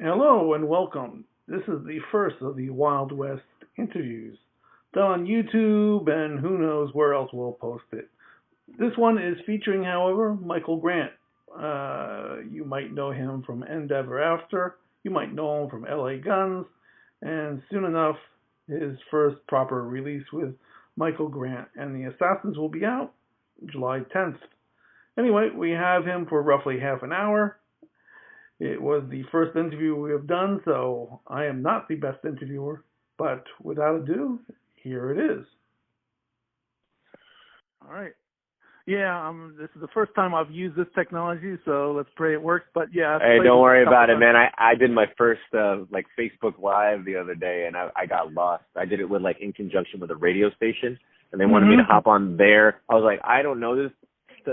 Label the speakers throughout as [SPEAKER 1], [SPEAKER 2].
[SPEAKER 1] Hello and welcome. This is the first of the Wild West interviews done on YouTube and who knows where else we'll post it. This one is featuring, however, Michael Grant. You might know him from Endeavor After, you might know him from LA Guns, and soon enough, his first proper release with Michael Grant and the Assassins will be out July 10th. Anyway, we have him for roughly half an hour. It was the first interview we have done, so I am not the best interviewer, but without ado, here it is. All right. Yeah, this is the first time I've used this technology, so let's pray it works. But yeah,
[SPEAKER 2] hey, don't worry about it, man. I did my first Facebook Live the other day, and I got lost. I did it in conjunction with a radio station, and they wanted me to hop on there. I was like, I don't know this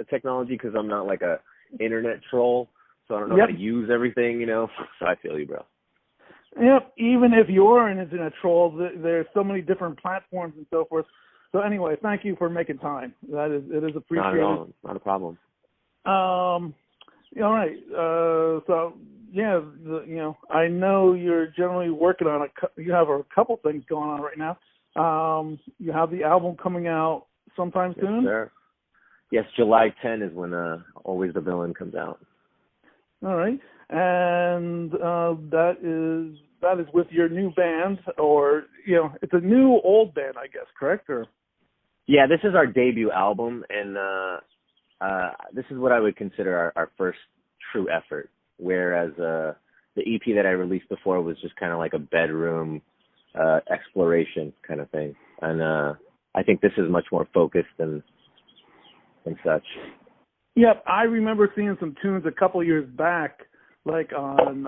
[SPEAKER 2] technology because I'm not like a internet troll. So I don't know how to use everything, So I feel you, bro.
[SPEAKER 1] Yep. Even if you're an internet troll, there's so many different platforms and so forth. So anyway, thank you for making time. It is appreciated.
[SPEAKER 2] Not at all. Not a problem.
[SPEAKER 1] All right. So yeah, I know you're generally working on you have a couple things going on right now. You have the album coming out sometime soon.
[SPEAKER 2] Yes, sir. Yes, July 10 is when Always the Villain comes out.
[SPEAKER 1] All right, and that is with your new band, or it's a new old band, I guess, correct? Or
[SPEAKER 2] yeah, this is our debut album, and this is what I would consider our first true effort. Whereas the EP that I released before was just kind of like a bedroom exploration kind of thing, and I think this is much more focused and such.
[SPEAKER 1] Yep, I remember seeing some tunes a couple years back, like on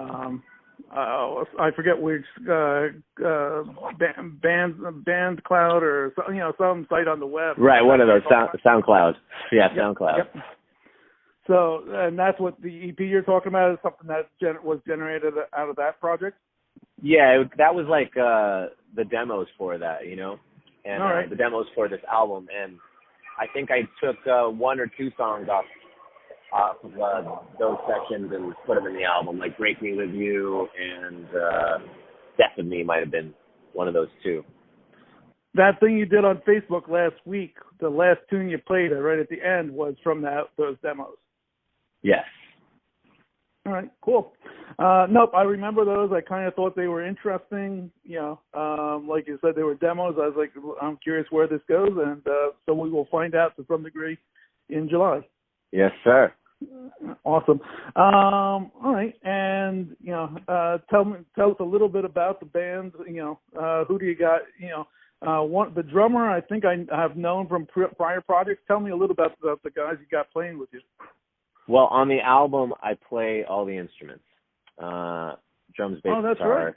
[SPEAKER 1] I forget which BandCloud or some site on the web.
[SPEAKER 2] Right, one of those SoundCloud. Yeah, yep, SoundCloud. Yep.
[SPEAKER 1] So, and that's what the EP you're talking about is something that was generated out of that project.
[SPEAKER 2] Yeah, that was like the demos for that, and
[SPEAKER 1] right.
[SPEAKER 2] The demos for this album, and I think I took one or two songs off of those sections and put them in the album, like Break Me With You and Death of Me might have been one of those two.
[SPEAKER 1] That thing you did on Facebook last week, the last tune you played right at the end was from those demos.
[SPEAKER 2] Yes.
[SPEAKER 1] All right, cool. Nope, I remember those. I kind of thought they were interesting. Like you said, they were demos. I was like, I'm curious where this goes, and so we will find out to some degree in July.
[SPEAKER 2] Yes, sir.
[SPEAKER 1] Awesome. All right, and tell us a little bit about the band. Who do you got? The drummer I think I have known from prior projects. Tell me a little about the guys you got playing with you.
[SPEAKER 2] Well, on the album, I play all the instruments, drums, bass, guitar,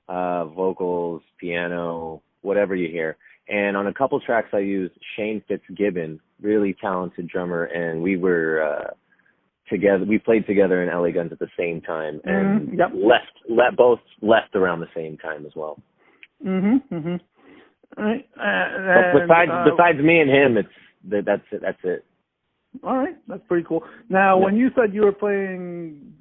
[SPEAKER 2] right. Vocals, piano, whatever you hear. And on a couple tracks, I used Shane Fitzgibbon, really talented drummer, and we were together. We played together in LA Guns at the same time, and both left around the same time as well.
[SPEAKER 1] Mm-hmm. All right.
[SPEAKER 2] But besides me and him, that's it.
[SPEAKER 1] All right, that's pretty cool. Now, when you said you were playing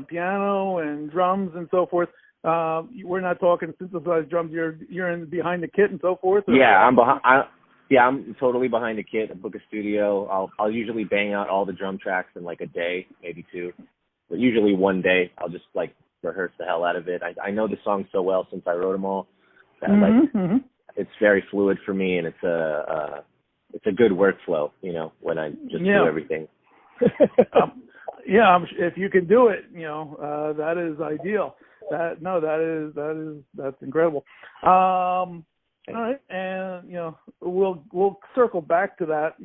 [SPEAKER 1] piano and drums and so forth, we're not talking synthesized drums. You're in behind the kit and so forth. Or?
[SPEAKER 2] Yeah, I'm behind. I'm totally behind the kit. I book a studio. I'll usually bang out all the drum tracks in like a day, maybe two, but usually one day. I'll just like rehearse the hell out of it. I know the songs so well since I wrote them all. That, it's very fluid for me, and it's a good workflow, when I just do everything.
[SPEAKER 1] If you can do it, that is ideal. That's incredible. All right, and we'll circle back to that.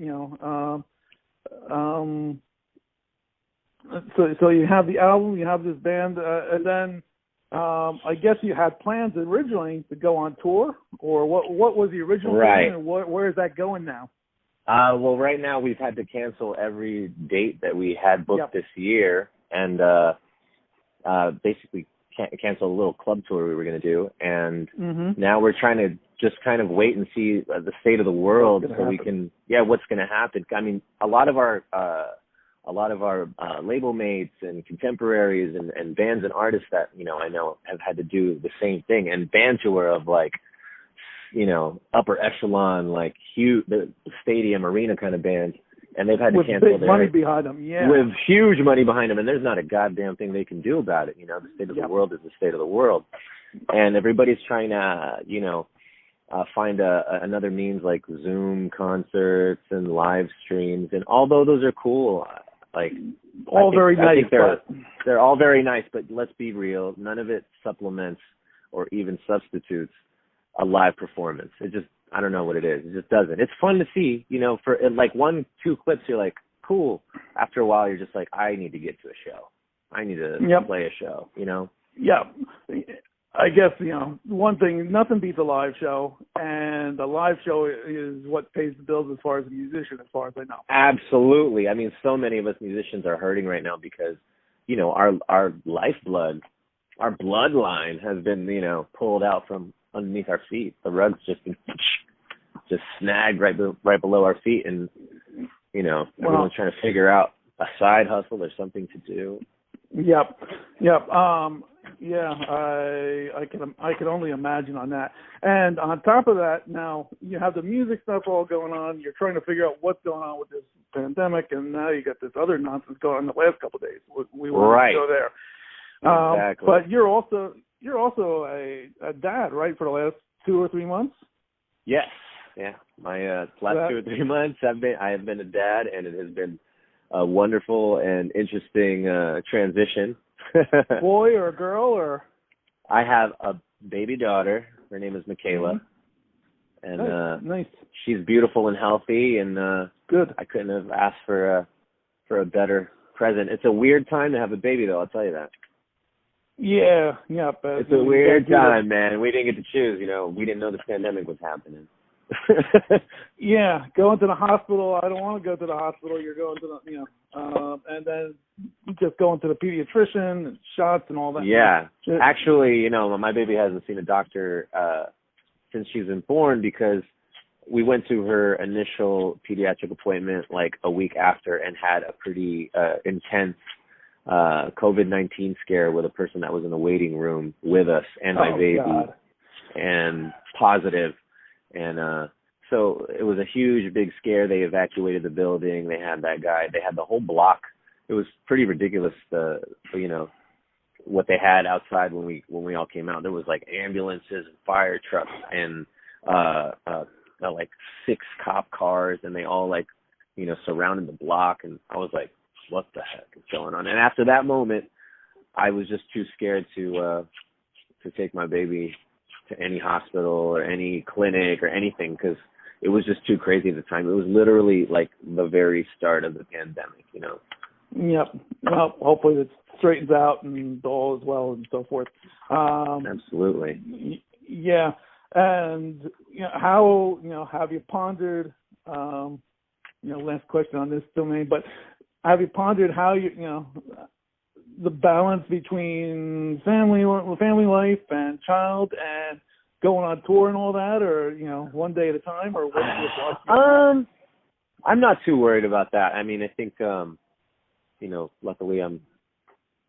[SPEAKER 1] So you have the album, you have this band, and then I guess you had plans originally to go on tour, or what was the original plan, and where is that going now?
[SPEAKER 2] Well, right now we've had to cancel every date that we had booked this year, and basically cancel a little club tour we were going to do. And now we're trying to just kind of wait and see the state of the world so we can, what's going to happen. I mean, a lot of our a lot of our label mates and contemporaries and bands and artists that, you know, I know have had to do the same thing, and bands who are of like, you know, upper echelon, like huge, the stadium arena kind of bands, and they've had to cancel
[SPEAKER 1] with big money behind them,
[SPEAKER 2] with huge money behind them, and there's not a goddamn thing they can do about it. You know, the state of the world is the state of the world, and everybody's trying to, you know, find another means like Zoom concerts and live streams, and although those are cool, like
[SPEAKER 1] all very nice,
[SPEAKER 2] they're all very nice, but let's be real, none of it supplements or even substitutes a live performance. It just, I don't know what it is. It just doesn't. It's fun to see, you know, for like 1-2 clips, you're like, cool. After a while, you're just like, I need to get to a show. I need to play a show, you know?
[SPEAKER 1] Yeah. I guess, you know, one thing, nothing beats a live show, and a live show is what pays the bills as far as a musician, as far as I know.
[SPEAKER 2] Absolutely. I mean, so many of us musicians are hurting right now because, you know, our lifeblood, our bloodline has been, you know, pulled out from underneath our feet. The rug's just snagged right below our feet, and, you know, everyone's trying to figure out a side hustle or something to do.
[SPEAKER 1] Yep. Yeah, I can only imagine on that. And on top of that, now you have the music stuff all going on. You're trying to figure out what's going on with this pandemic, and now you got this other nonsense going on the last couple of days. We won't go there.
[SPEAKER 2] Exactly.
[SPEAKER 1] But you're also a dad, right? For the last 2 or 3 months.
[SPEAKER 2] Yes. Yeah. My last 2 or 3 months, I have been a dad, and it has been a wonderful and interesting transition.
[SPEAKER 1] Boy or a girl, or?
[SPEAKER 2] I have a baby daughter. Her name is Michaela, and
[SPEAKER 1] nice.
[SPEAKER 2] She's beautiful and healthy, and
[SPEAKER 1] good.
[SPEAKER 2] I couldn't have asked for a better present. It's a weird time to have a baby, though. I'll tell you that.
[SPEAKER 1] Yeah.
[SPEAKER 2] It's a weird time, man. We didn't get to choose. You know, we didn't know this pandemic was happening.
[SPEAKER 1] Yeah, going to the hospital. I don't want to go to the hospital. You're going to the, you know, and then just going to the pediatrician and shots and all that.
[SPEAKER 2] Yeah, actually, you know, my baby hasn't seen a doctor since she's been born, because we went to her initial pediatric appointment like a week after and had a pretty intense COVID-19 scare with a person that was in the waiting room with us and my baby.
[SPEAKER 1] God.
[SPEAKER 2] And positive. And so it was a huge, big scare. They evacuated the building. They had that guy. They had the whole block. It was pretty ridiculous, you know, what they had outside when we all came out. There was like ambulances and fire trucks and like 6 cop cars, and they all like, you know, surrounded the block. And I was like, what the heck is going on? And after that moment, I was just too scared to take my baby to any hospital or any clinic or anything, because it was just too crazy at the time. It was literally like the very start of the pandemic, you know.
[SPEAKER 1] Yep. Well, hopefully it straightens out and all is well and so forth.
[SPEAKER 2] Absolutely.
[SPEAKER 1] Yeah. And you know, how, you know, have you pondered, you know, last question on this domain, but have you pondered how you know, the balance between family life and child and going on tour and all that, or, you know, one day at a time, or what do you thoughts?
[SPEAKER 2] I'm not too worried about that. I mean, I think, you know, luckily I'm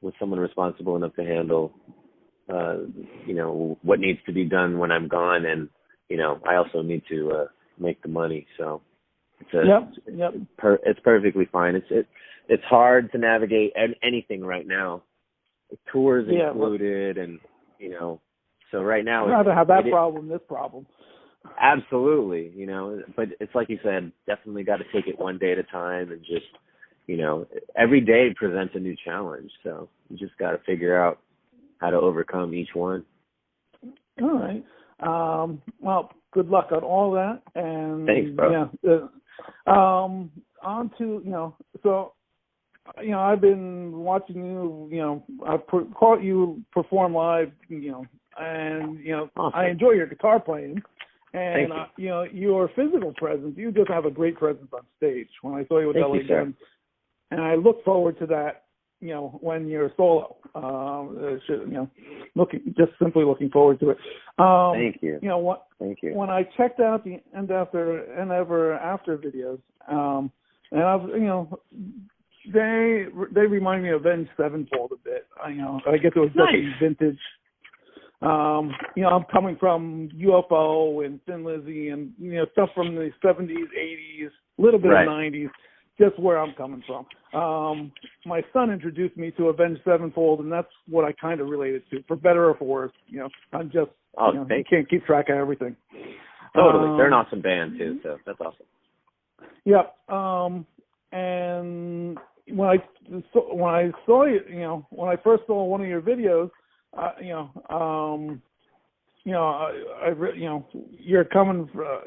[SPEAKER 2] with someone responsible enough to handle, you know, what needs to be done when I'm gone. And, you know, I also need to make the money. So it's perfectly fine. It's hard to navigate anything right now, tours included, and, you know, so right now
[SPEAKER 1] I'd rather have that problem than this problem.
[SPEAKER 2] Absolutely, you know, but it's like you said, definitely got to take it one day at a time, and just, you know, every day presents a new challenge, so you just got to figure out how to overcome each one.
[SPEAKER 1] All right. Well, good luck on all that. And
[SPEAKER 2] thanks, bro.
[SPEAKER 1] Yeah. On to, you know, so, you know, I've been watching you, you know, I've caught you perform live, you know, and, you know, awesome. I enjoy your guitar playing. And, you know, your physical presence, you just have a great presence on stage. When I saw you with LA Guns, and I look forward to that, you know, when you're solo. You know, simply looking forward to it.
[SPEAKER 2] Thank you.
[SPEAKER 1] You know,
[SPEAKER 2] Thank you.
[SPEAKER 1] When I checked out the End Ever After videos, and I've, you know, they remind me of Avenged Sevenfold a bit. I guess it was definitely vintage. I'm coming from UFO and Thin Lizzy and stuff from the 70s, 80s, a little bit of 90s. Just where I'm coming from. My son introduced me to Avenged Sevenfold, and that's what I kind of related to, for better or for worse. I'm just you can't keep track of everything.
[SPEAKER 2] Totally, they're an awesome band too, so that's awesome.
[SPEAKER 1] Yep. And when I saw you, when I first saw one of your videos, you're coming from.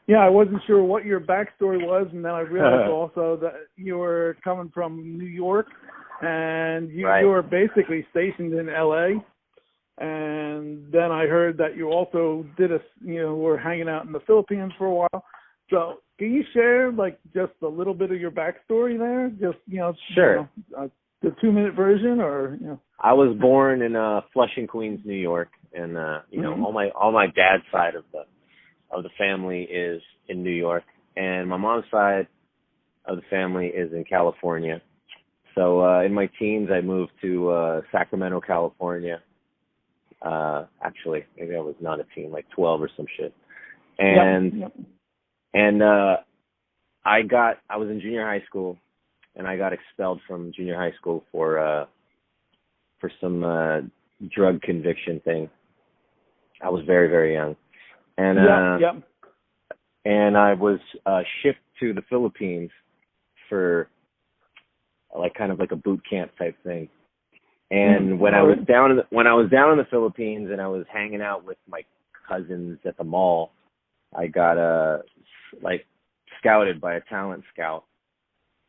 [SPEAKER 1] I wasn't sure what your backstory was, and then I realized also that you were coming from New York, and you were basically stationed in L.A. And then I heard that you also were hanging out in the Philippines for a while. So can you share just a little bit of your backstory there? Just
[SPEAKER 2] sure.
[SPEAKER 1] The 2-minute version, or
[SPEAKER 2] I was born in Flushing, Queens, New York, and all my dad's side of the family is in New York, and my mom's side of the family is in California. So in my teens, I moved to Sacramento, California. Actually, maybe I was not a teen, like 12 or some shit. And I was in junior high school, and I got expelled from junior high school for some drug conviction thing. I was very, very young. And and I was shipped to the Philippines for kind of like a boot camp type thing. And when I was down in the Philippines and I was hanging out with my cousins at the mall, I got scouted by a talent scout,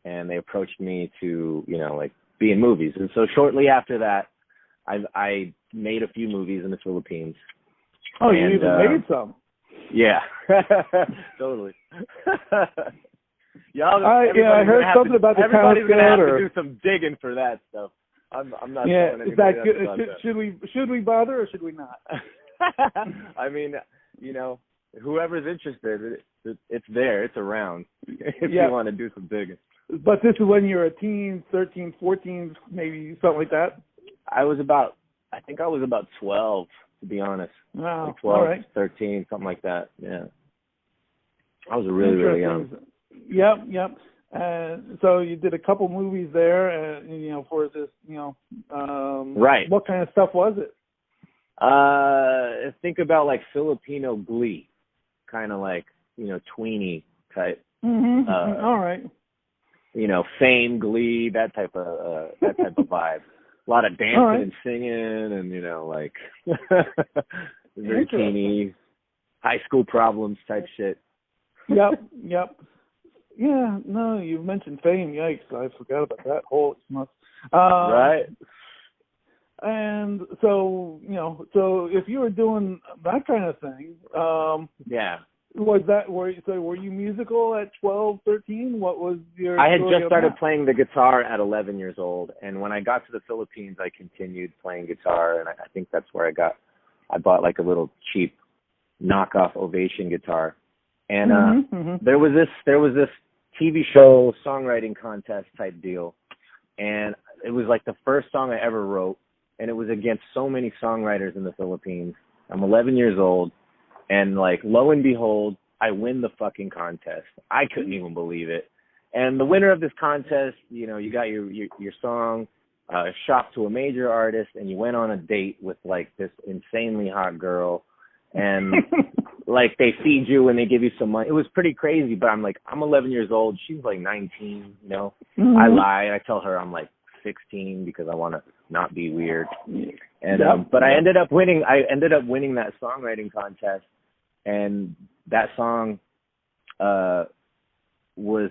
[SPEAKER 2] and they approached me to be in movies. And so shortly after that, I made a few movies in the Philippines.
[SPEAKER 1] Oh, you even made some?
[SPEAKER 2] Yeah, totally.
[SPEAKER 1] I heard something about the talent scout.
[SPEAKER 2] Everybody's gonna have to do some digging for that stuff. I'm not.
[SPEAKER 1] Yeah, is that good? Should we bother or should we not?
[SPEAKER 2] I mean, whoever's interested, it's there. It's around. If you want to do some digging.
[SPEAKER 1] But this is when you're a teen, 13, 14, maybe something like that.
[SPEAKER 2] I think I was about 12, to be honest.
[SPEAKER 1] Wow.
[SPEAKER 2] Like 12,
[SPEAKER 1] all right.
[SPEAKER 2] 13, something like that. Yeah. I was really, really young.
[SPEAKER 1] Yep. So you did a couple movies there, for this,
[SPEAKER 2] right.
[SPEAKER 1] What kind of stuff was it?
[SPEAKER 2] Think about like Filipino Glee, kind of like, tweeny type.
[SPEAKER 1] Mm-hmm. All right.
[SPEAKER 2] Fame, Glee, that type of vibe. A lot of dancing and singing, and like very teeny, high school problems type shit.
[SPEAKER 1] Yep. Yeah, no, you mentioned Fame. Yikes, I forgot about that. Holy smokes.
[SPEAKER 2] Right.
[SPEAKER 1] And so, if you were doing that kind of thing, were you musical at 12, 13? What was your
[SPEAKER 2] I had just started playing the guitar at 11 years old, and when I got to the Philippines, I continued playing guitar, and I think that's where I bought like a little cheap knockoff Ovation guitar. And there was this TV show songwriting contest type deal, and it was like the first song I ever wrote, and it was against so many songwriters in the Philippines. I'm 11 years old, and like lo and behold, I win the fucking contest. I couldn't even believe it. And the winner of this contest, you got your song shopped to a major artist, and you went on a date with like this insanely hot girl, and like they feed you and they give you some money. It was pretty crazy, but I'm 11 years old. She's like 19, I lie. I tell her I'm like 16 because I want to not be weird. And but I ended up winning that songwriting contest, and that song was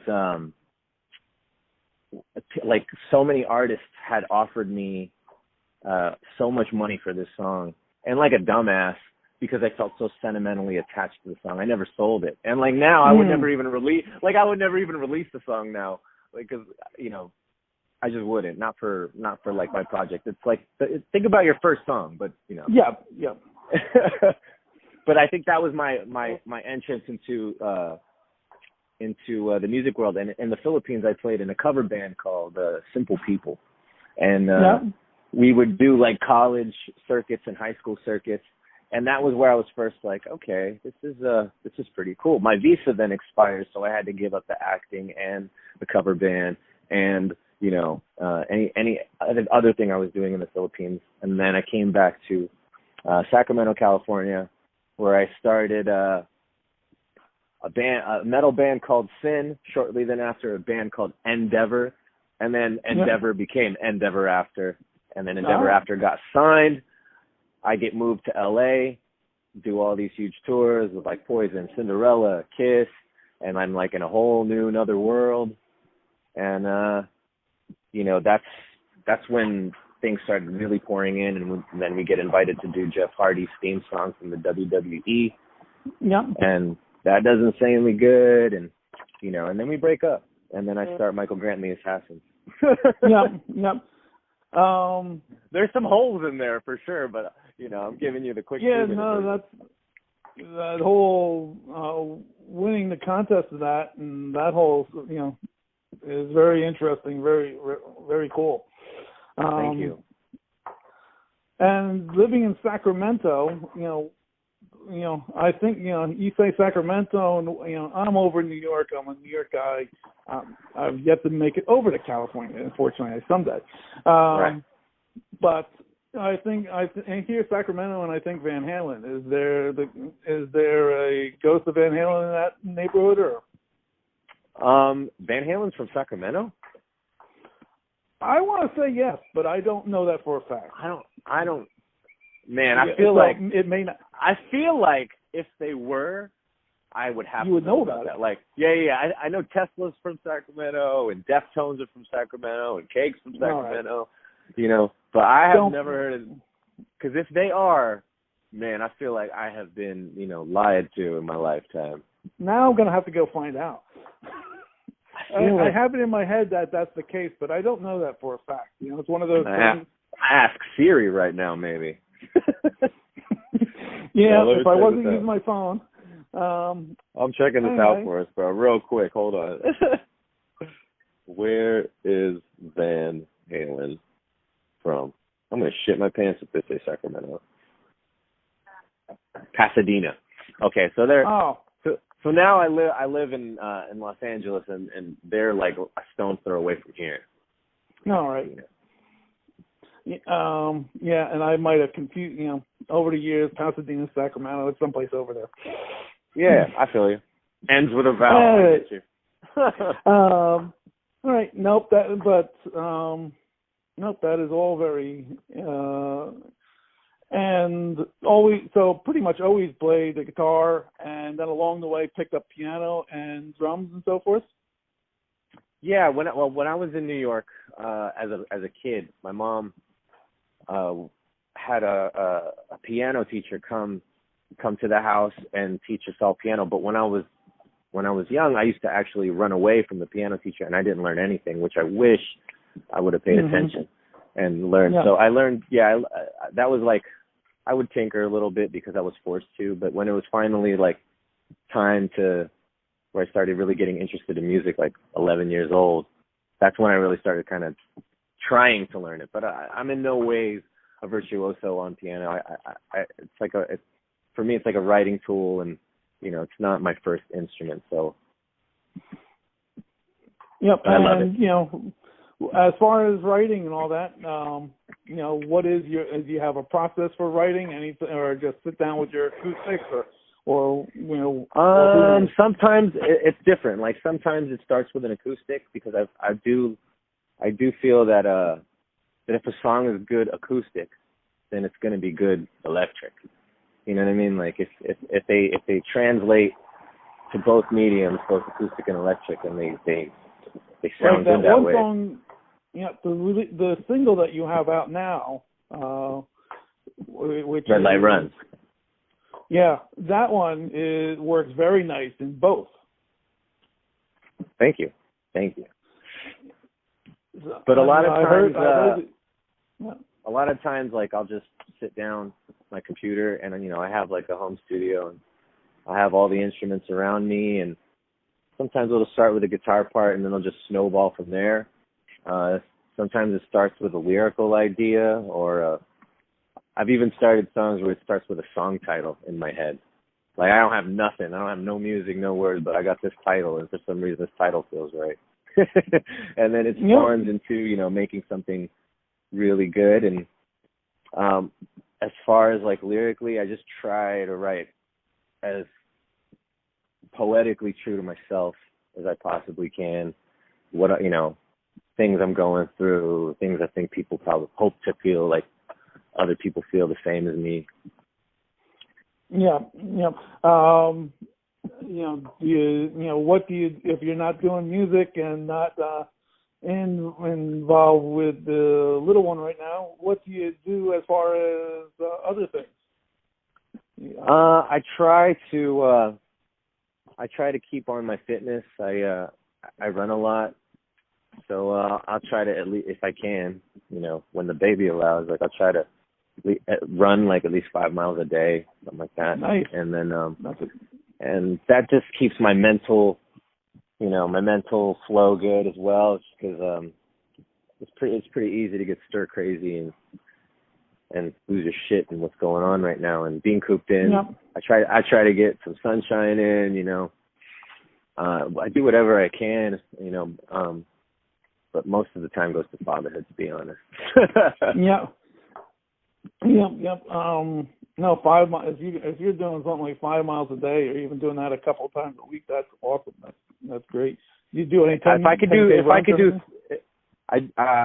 [SPEAKER 2] like so many artists had offered me so much money for this song, and like a dumbass, because I felt so sentimentally attached to the song, I never sold it. And like now, I would never even release the song now, like, cause I just wouldn't, not for like my project. It's like, think about your first song, but
[SPEAKER 1] Yeah.
[SPEAKER 2] But I think that was my entrance into into the music world. And in the Philippines, I played in a cover band called Simple People, and we would do like college circuits and high school circuits. And that was where I was first like, okay, this is pretty cool. My visa then expired, so I had to give up the acting and the cover band and, you know, any other thing I was doing in the Philippines. And then I came back to Sacramento, California, where I started a metal band called Sin. Shortly then after, a band called Endeavor, and then Endeavor became Endeavor After, and then Endeavor After got signed. I get moved to LA, do all these huge tours with like Poison, Cinderella, Kiss, and I'm like in a whole new another world. And you know, that's when things started really pouring in, and then we get invited to do Jeff Hardy's theme song from the WWE.
[SPEAKER 1] Yeah.
[SPEAKER 2] And that does insanely good, and you know, and then we break up, and then I start Michael Grant and the Assassins.
[SPEAKER 1] Yeah.
[SPEAKER 2] There's some holes in there for sure, but you know, I'm giving you the quick.
[SPEAKER 1] Yeah, no, that whole winning the contest of that, and that whole, you know, is very interesting, very, very cool.
[SPEAKER 2] Thank you.
[SPEAKER 1] And living in Sacramento, you know, I think, you know, you say Sacramento, and you know, I'm over in New York. I'm a New York guy. I've yet to make it over to California, unfortunately, someday.
[SPEAKER 2] Right.
[SPEAKER 1] But I think I hear Sacramento, and I think Van Halen. Is there a ghost of Van Halen in that neighborhood, or?
[SPEAKER 2] Van Halen's from Sacramento?
[SPEAKER 1] I want to say yes, but I don't know that for a fact.
[SPEAKER 2] I don't. Man, I feel like
[SPEAKER 1] it may not.
[SPEAKER 2] I feel like if they were, I would have.
[SPEAKER 1] You would know about it.
[SPEAKER 2] Like, yeah. I know Tesla's from Sacramento, and Deftones are from Sacramento, and Cake's from Sacramento. Right. You know, but I have never heard of. Because if they are, man, I feel like I have been, you know, lied to in my lifetime.
[SPEAKER 1] Now I'm gonna have to go find out. I have it in my head that that's the case, but I don't know that for a fact. You know, it's one of those things.
[SPEAKER 2] Ask Siri right now, maybe.
[SPEAKER 1] Yeah, if I wasn't using my phone.
[SPEAKER 2] I'm checking this out for us, bro. Real quick, hold on. Where is Van Halen from? I'm gonna shit my pants if they say Sacramento. Pasadena. Okay, so they're.
[SPEAKER 1] Oh.
[SPEAKER 2] So now I live in Los Angeles, and they're like a stone's throw away from here.
[SPEAKER 1] All right. Yeah, and I might have confused, you know, over the years, Pasadena, Sacramento, it's someplace over there.
[SPEAKER 2] Yeah, I feel you. Ends with a vowel. I get you.
[SPEAKER 1] All right. Nope. That is all very, and pretty much always played the guitar, and then along the way picked up piano and drums and so forth.
[SPEAKER 2] Yeah, when I was in New York as a kid, my mom had a piano teacher come to the house and teach us all piano. But when I was young, I used to actually run away from the piano teacher, and I didn't learn anything, which I wish I would have paid attention and learned. Yeah. So I learned. Yeah, that was like I would tinker a little bit because I was forced to. But when it was finally like time to where I started really getting interested in music, like 11 years old, that's when I really started kind of trying to learn it. But I'm in no ways a virtuoso on piano. For me, it's like a writing tool, and you know, it's not my first instrument. So,
[SPEAKER 1] yep,
[SPEAKER 2] I love it.
[SPEAKER 1] You know, as far as writing and all that, you know, do you have a process for writing, anything, or just sit down with your acoustics, or you know?
[SPEAKER 2] Sometimes it's different. Like sometimes it starts with an acoustic because I do feel that if a song is good acoustic, then it's going to be good electric. You know what I mean? Like if they translate to both mediums, both acoustic and electric, and they sound good that way.
[SPEAKER 1] Song, yeah, the single that you have out now, which
[SPEAKER 2] Red Light Runs.
[SPEAKER 1] Yeah, that one works very nice in both.
[SPEAKER 2] Thank you. But a lot of times, like I'll just sit down with my computer, and you know I have like a home studio, and I have all the instruments around me, and sometimes it'll start with a guitar part and then it'll just snowball from there. Sometimes it starts with a lyrical idea, or I've even started songs where it starts with a song title in my head. Like, I don't have nothing. I don't have no music, no words, but I got this title, and for some reason this title feels right. And then it spawns into, making something really good. And as far as, like, lyrically, I just try to write as poetically true to myself as I possibly can. What, things I'm going through, things I think people probably hope to feel like other people feel the same as me.
[SPEAKER 1] Yeah. What do you, if you're not doing music and not involved with the little one right now, what do you do as far as other things?
[SPEAKER 2] I try to keep on my fitness. I run a lot. So I'll try to, at least if I can, when the baby allows, like, I'll try to run like at least 5 miles a day, something like that.
[SPEAKER 1] Nice.
[SPEAKER 2] And then and that just keeps my mental flow good as well, because it's pretty easy to get stir crazy and lose your shit in what's going on right now. And being cooped in, I try to get some sunshine in. I do whatever I can, but most of the time goes to fatherhood, to be honest. No, 5 miles. If you're doing something like 5 miles a day, or even doing that a couple of times a week, that's awesome. That's great. You do any time? I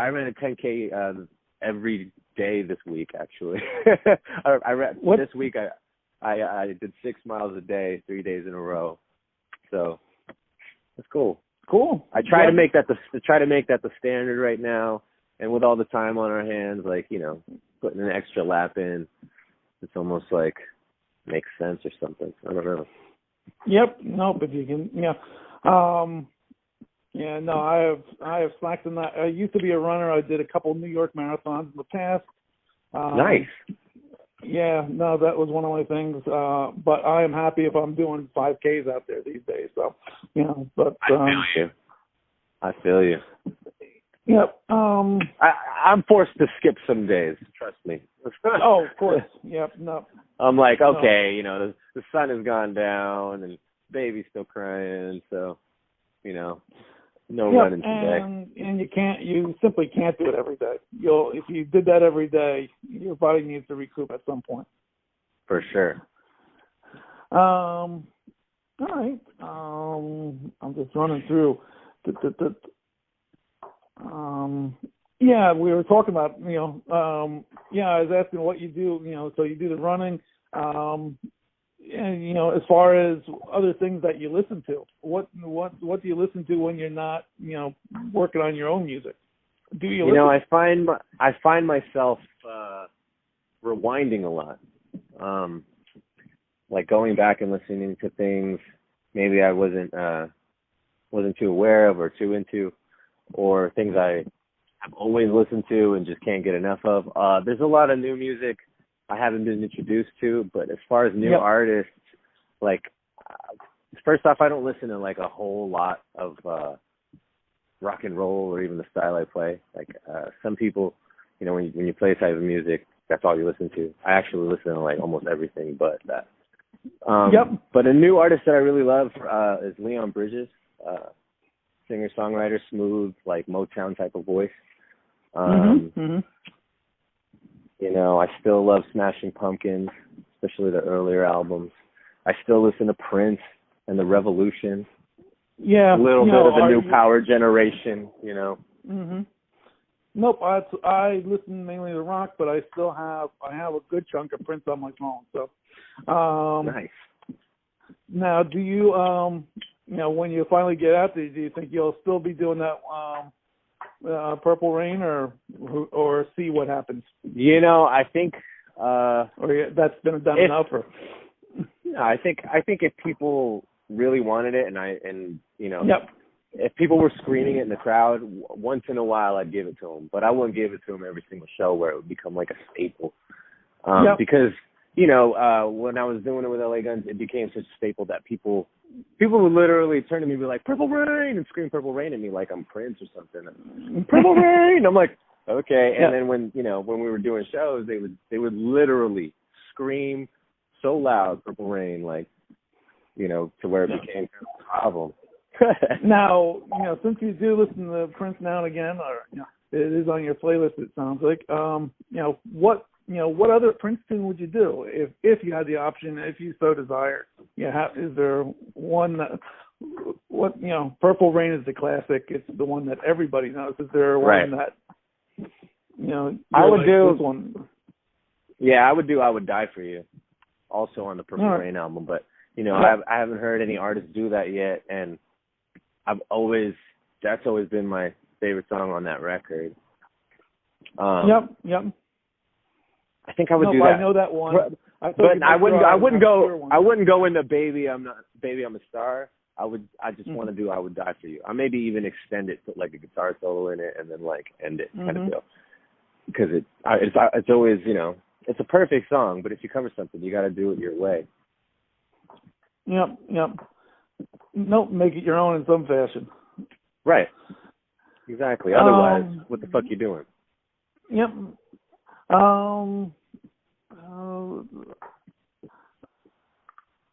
[SPEAKER 2] ran a 10K every day this week, actually. This week I did 6 miles a day, 3 days in a row. So it's cool.
[SPEAKER 1] Cool.
[SPEAKER 2] I try to make that the standard right now, and with all the time on our hands, like, putting an extra lap in, it's almost like makes sense or something. I don't know.
[SPEAKER 1] Yep. No, but you can. I have slacked in that. I used to be a runner. I did a couple New York marathons in the past.
[SPEAKER 2] Nice.
[SPEAKER 1] Yeah, no, that was one of my things. But I am happy if I'm doing 5Ks out there these days. So, but
[SPEAKER 2] I feel you.
[SPEAKER 1] Yep.
[SPEAKER 2] I'm forced to skip some days. Trust me.
[SPEAKER 1] Oh, of course. Yep. No.
[SPEAKER 2] I'm like, okay, the sun has gone down and baby's still crying, so no running today.
[SPEAKER 1] And you simply can't do it every day. If you did that every day, your body needs to recoup at some point.
[SPEAKER 2] For sure.
[SPEAKER 1] All right. I'm just running through. We were talking about, I was asking what you do, so you do the running, and, as far as other things that you listen to, what do you listen to when you're not, working on your own music? Do you listen?
[SPEAKER 2] I find myself rewinding a lot, like going back and listening to things maybe I wasn't too aware of or too into, or things I have always listened to and just can't get enough of. There's a lot of new music I haven't been introduced to, but as far as new artists, like, first off, I don't listen to like a whole lot of rock and roll or even the style I play. Like, some people, when you play a type of music, that's all you listen to. I actually listen to like almost everything but that. But a new artist that I really love is Leon Bridges. Singer-songwriter, smooth, like Motown type of voice. I still love Smashing Pumpkins, especially the earlier albums. I still listen to Prince and The Revolution.
[SPEAKER 1] Yeah.
[SPEAKER 2] A little bit of the new power generation,
[SPEAKER 1] Nope, I listen mainly to rock, but I have a good chunk of Prince on my phone. So,
[SPEAKER 2] nice.
[SPEAKER 1] Now, do you when you finally get out there, do you think you'll still be doing that Purple Rain, or see what happens?
[SPEAKER 2] I think
[SPEAKER 1] that's been done enough. Or
[SPEAKER 2] I think if people really wanted it, if people were screening it in the crowd, once in a while I'd give it to them, but I wouldn't give it to them every single show where it would become like a staple. Because when I was doing it with LA Guns, it became such a staple that people people would literally turn to me and be like, "Purple Rain," and scream "Purple Rain" at me like I'm Prince or something. Purple Rain. I'm like, okay. And then when we were doing shows, they would literally scream so loud "Purple Rain," like, to where it became a problem.
[SPEAKER 1] Now, since you do listen to Prince now and again, or it is on your playlist, it sounds like. What other Prince tune would you do if you had the option, if you so desired? Is there one that, Purple Rain is the classic. It's the one that everybody knows. Is there one that,
[SPEAKER 2] I would
[SPEAKER 1] like
[SPEAKER 2] do
[SPEAKER 1] this one?
[SPEAKER 2] Yeah, I would do "I Would Die for You," also on the Purple Rain album. But I haven't heard any artists do that yet, and that's always been my favorite song on that record.
[SPEAKER 1] Yep.
[SPEAKER 2] I think I would do that.
[SPEAKER 1] I know that one.
[SPEAKER 2] But I wouldn't go into Baby I'm a Star. I just want to do "I Would Die for You." I maybe even extend it, put like a guitar solo in it, and then like end it kind of deal. Because it's always, it's a perfect song, but if you cover something, you got to do it your way.
[SPEAKER 1] Yep. Nope, make it your own in some fashion.
[SPEAKER 2] Right. Exactly. Otherwise, what the fuck you doing?
[SPEAKER 1] Yep.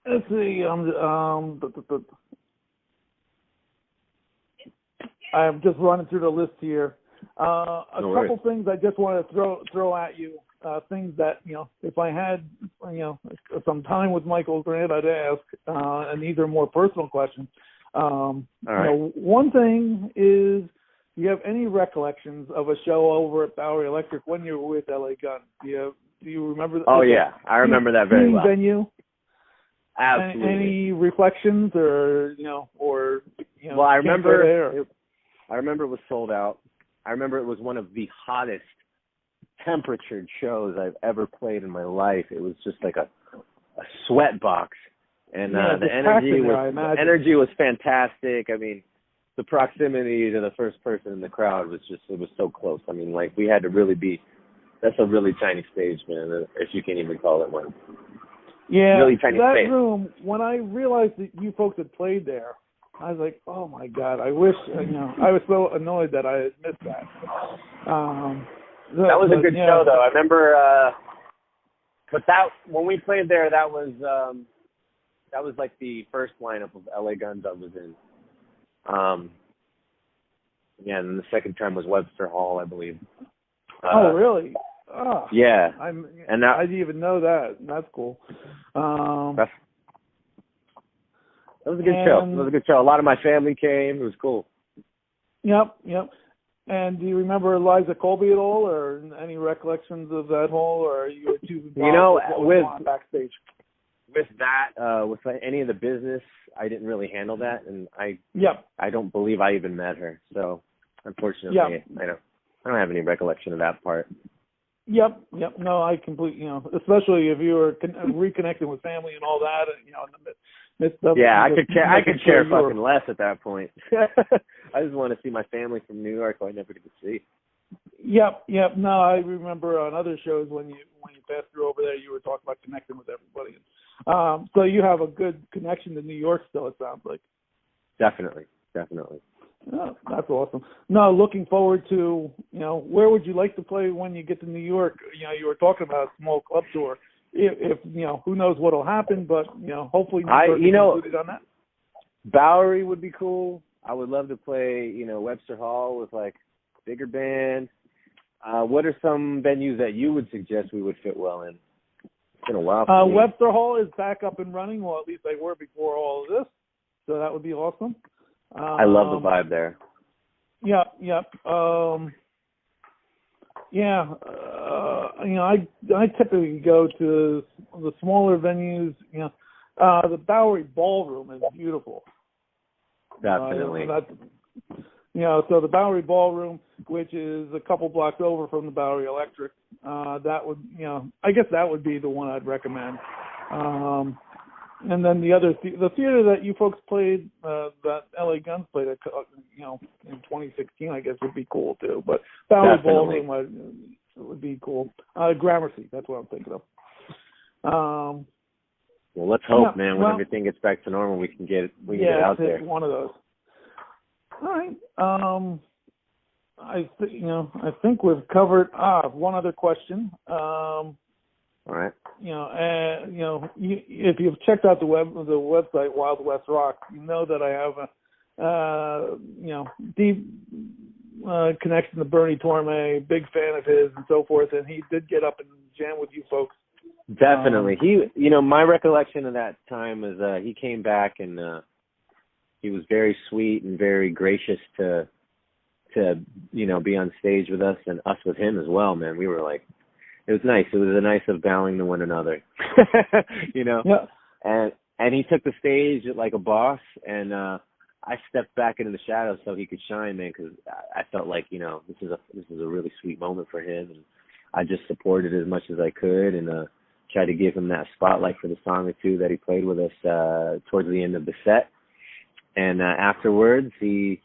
[SPEAKER 1] Let's see. I'm just running through the list here. A couple things I just want to throw at you. Things that, if I had, some time with Michael Grant, I'd ask. And these are more personal questions.
[SPEAKER 2] All right.
[SPEAKER 1] One thing is, do you have any recollections of a show over at Bowery Electric when you were with LA Guns? Do you remember?
[SPEAKER 2] Oh yeah, I remember that very well.
[SPEAKER 1] Venue.
[SPEAKER 2] Absolutely.
[SPEAKER 1] Any reflections, or
[SPEAKER 2] Well, I remember. I remember it was sold out. I remember it was one of the hottest temperatured shows I've ever played in my life. It was just like a sweat box, and the energy was fantastic. I mean, the proximity to the first person in the crowd was so close. I mean, like, we had to really that's a really tiny stage, man, if you can even call it one.
[SPEAKER 1] Yeah,
[SPEAKER 2] really tiny
[SPEAKER 1] that
[SPEAKER 2] space.
[SPEAKER 1] Room, when I realized that you folks had played there, I was like, oh my God, I wish, I was so annoyed that I had missed that.
[SPEAKER 2] That was a good show, though. I remember, but when we played there, that was like the first lineup of LA Guns I was in. And then the second time was Webster Hall, I believe.
[SPEAKER 1] Oh, really? Oh,
[SPEAKER 2] yeah.
[SPEAKER 1] I didn't even know that. That's cool.
[SPEAKER 2] That was a good show. It was a good show. A lot of my family came. It was cool.
[SPEAKER 1] Yep. And do you remember Eliza Colby at all, or any recollections of that hall, or are you too involved backstage?
[SPEAKER 2] With that, with any of the business, I didn't really handle that, and I don't believe I even met her. So, unfortunately, I don't have any recollection of that part.
[SPEAKER 1] Yep. No, I completely, especially if you were reconnecting with family and all that, and, in the midst of
[SPEAKER 2] I could care fucking less at that point. I just want to see my family from New York who I never get to see.
[SPEAKER 1] Yep. No, I remember on other shows when you passed through over there, you were talking about connecting with everybody. So you have a good connection to New York still, it sounds like.
[SPEAKER 2] Definitely.
[SPEAKER 1] Oh, that's awesome. No, looking forward to, where would you like to play when you get to New York? You were talking about a small club tour. If who knows what'll happen, but, hopefully New York is included on that.
[SPEAKER 2] Bowery would be cool. I would love to play, Webster Hall with, like, bigger band. What are some venues that you would suggest we would fit well in? It's been a while.
[SPEAKER 1] Webster Hall is back up and running. Well, at least they were before all of this. So that would be awesome.
[SPEAKER 2] I love the vibe there.
[SPEAKER 1] Yep. I typically go to the smaller venues. The Bowery Ballroom is beautiful.
[SPEAKER 2] Definitely.
[SPEAKER 1] So the Bowery Ballroom, which is a couple blocks over from the Bowery Electric, that would, I guess that would be the one I'd recommend. And then the theater that you folks played, that LA Guns played, in 2016, I guess would be cool too. But Bowery Ballroom would be cool. Gramercy, that's what I'm thinking of.
[SPEAKER 2] Well, let's hope, man. When everything gets back to normal, we can get out there.
[SPEAKER 1] Yeah, one of those. All right. I think we've covered. One other question.
[SPEAKER 2] All right.
[SPEAKER 1] If you've checked out the website Wild West Rock, you know that I have deep connection to Bernie Torme, big fan of his, and so forth. And he did get up and jam with you folks.
[SPEAKER 2] Definitely. My recollection of that time was he came back and he was very sweet and very gracious to be on stage with us and us with him as well, man. We were like, it was nice. It was a nice of bowing to one another,
[SPEAKER 1] Yeah.
[SPEAKER 2] And he took the stage like a boss, and I stepped back into the shadows so he could shine, man, because I felt like, this is a really sweet moment for him, and I just supported as much as I could, and tried to give him that spotlight for the song or two that he played with us towards the end of the set. And afterwards, he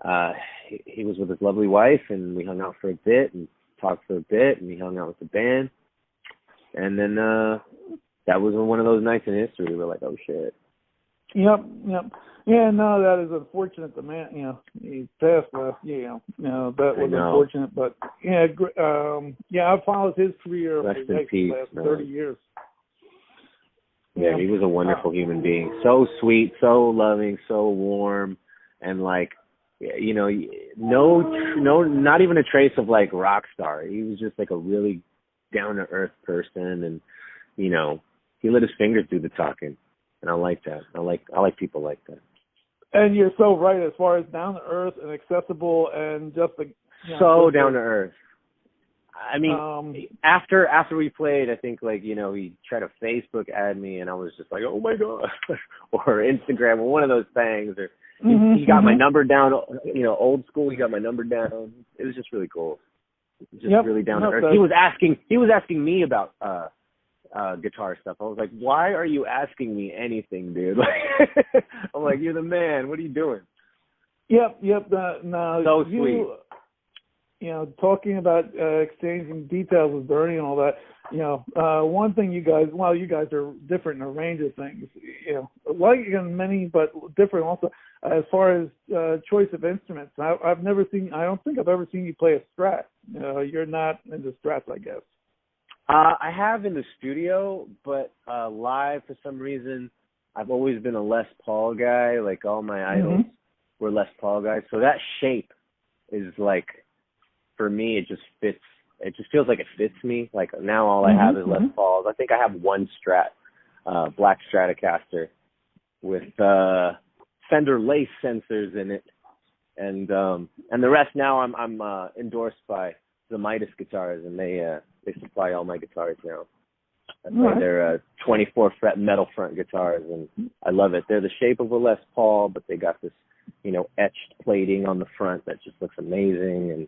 [SPEAKER 2] was with his lovely wife, and we hung out for a bit and talked for a bit, and we hung out with the band. And then that was one of those nights in history. We were like, oh, shit.
[SPEAKER 1] Yep. Yeah, no, that is unfortunate. The man, he passed last year. That was unfortunate. But, I've followed his career for the last 30 years.
[SPEAKER 2] Yeah, he was a wonderful human being. So sweet, so loving, so warm, and like, no, not even a trace of like rock star. He was just like a really down to earth person, and he let his fingers do the talking, and I like that. I like people like that. And
[SPEAKER 1] you're so right as far as down to earth and accessible, and just
[SPEAKER 2] so down to earth. I mean, after we played, I think he tried to Facebook add me, and I was just like, oh my god, or Instagram, or one of those things, or he got my number down, old school. He got my number down. It was just really cool. Just really down to earth. He was asking me about guitar stuff. I was like, why are you asking me anything, dude? I'm like, you're the man. What are you doing?
[SPEAKER 1] Yep. No,
[SPEAKER 2] so sweet.
[SPEAKER 1] Talking about exchanging details with Bernie and all that, one thing you guys are different in a range of things, like in many, but different also as far as choice of instruments. I don't think I've ever seen you play a Strat. You're not into Strats, I guess.
[SPEAKER 2] I have in the studio, but live for some reason, I've always been a Les Paul guy. Like all my idols were Les Paul guys. So that shape is like, for me, it just fits. It just feels like it fits me. Like now all I have is Les Pauls. I think I have one Strat, black Stratocaster with Fender Lace sensors in it. And the rest now I'm endorsed by the Midas Guitars, and they supply all my guitars now. They're 24 fret metal front guitars, and I love it. They're the shape of a Les Paul, but they got this, etched plating on the front that just looks amazing. And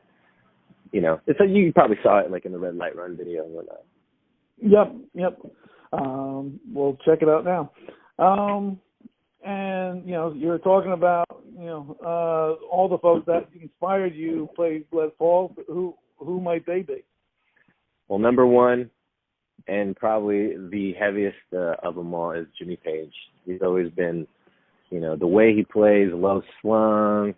[SPEAKER 2] you probably saw it like in the Red Light Run video and whatnot.
[SPEAKER 1] Yep. We'll check it out now. And you're talking about all the folks that inspired you play Les Paul. Who might they be?
[SPEAKER 2] Well, number one, and probably the heaviest of them all, is Jimmy Page. He's always been, the way he plays, low slung.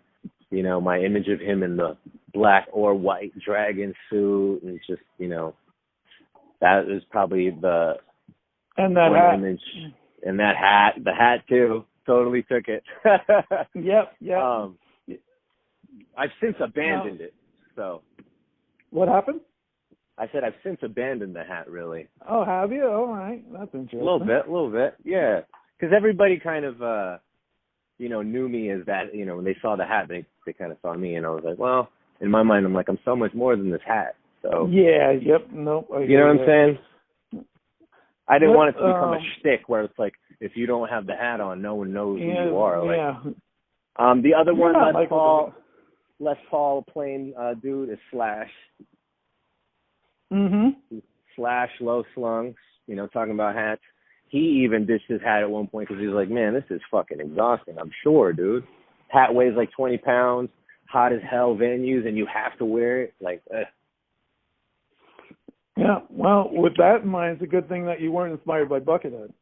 [SPEAKER 2] My image of him in the black or white dragon suit, and just that is probably the
[SPEAKER 1] hat
[SPEAKER 2] image. And that hat, the hat too, totally took it.
[SPEAKER 1] Yep.
[SPEAKER 2] I've since abandoned it. So
[SPEAKER 1] what happened?
[SPEAKER 2] I said I've since abandoned the hat, really.
[SPEAKER 1] Oh, have you? All right, that's interesting.
[SPEAKER 2] A little bit, yeah. Because everybody kind of, knew me as that. When they saw the hat, they kind of saw me, and I was like, well, in my mind, I'm like, I'm so much more than this hat. So
[SPEAKER 1] yeah, yep, nope.
[SPEAKER 2] You know what I'm saying? I didn't want it to become a shtick where it's like, if you don't have the hat on, no one knows who you are. Like, the other one, Les Paul playing dude is Slash. Slash, low slung, talking about hats. He even ditched his hat at one point because he was like, man, this is fucking exhausting. I'm sure, dude. Hat weighs like 20 pounds, hot as hell venues, and you have to wear it. Like,
[SPEAKER 1] Yeah, well, with that in mind, it's a good thing that you weren't inspired by Buckethead.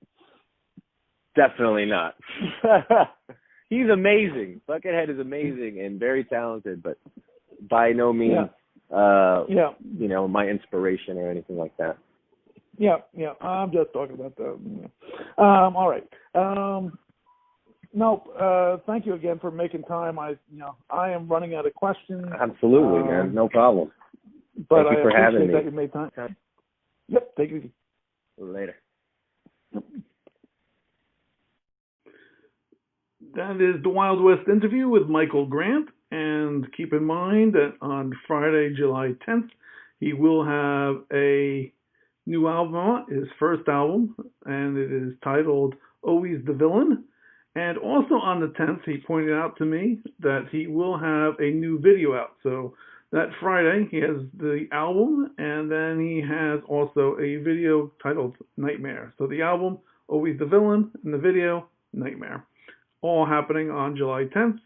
[SPEAKER 2] Definitely not. He's amazing. Buckethead is amazing and very talented, but by no means, you know, my inspiration or anything like that.
[SPEAKER 1] Yeah. I'm just talking about the. All right. No. Thank you again for making time. I am running out of questions.
[SPEAKER 2] Absolutely, man. No problem.
[SPEAKER 1] But
[SPEAKER 2] Thank you for having me.
[SPEAKER 1] That you made time. Yep. Take it easy.
[SPEAKER 2] Later.
[SPEAKER 1] Yep. That is the Wild West interview with Michael Grant. And keep in mind that on Friday, July 10th, he will have a new album out, his first album, and it is titled Always the Villain. And also on the 10th, he pointed out to me that he will have a new video out. So that Friday, he has the album, and then he has also a video titled Nightmare. So the album, Always the Villain, and the video, Nightmare. All happening on July 10th.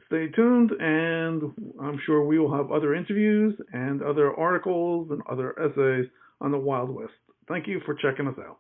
[SPEAKER 1] Stay tuned, and I'm sure we will have other interviews and other articles and other essays on the Wild West. Thank you for checking us out.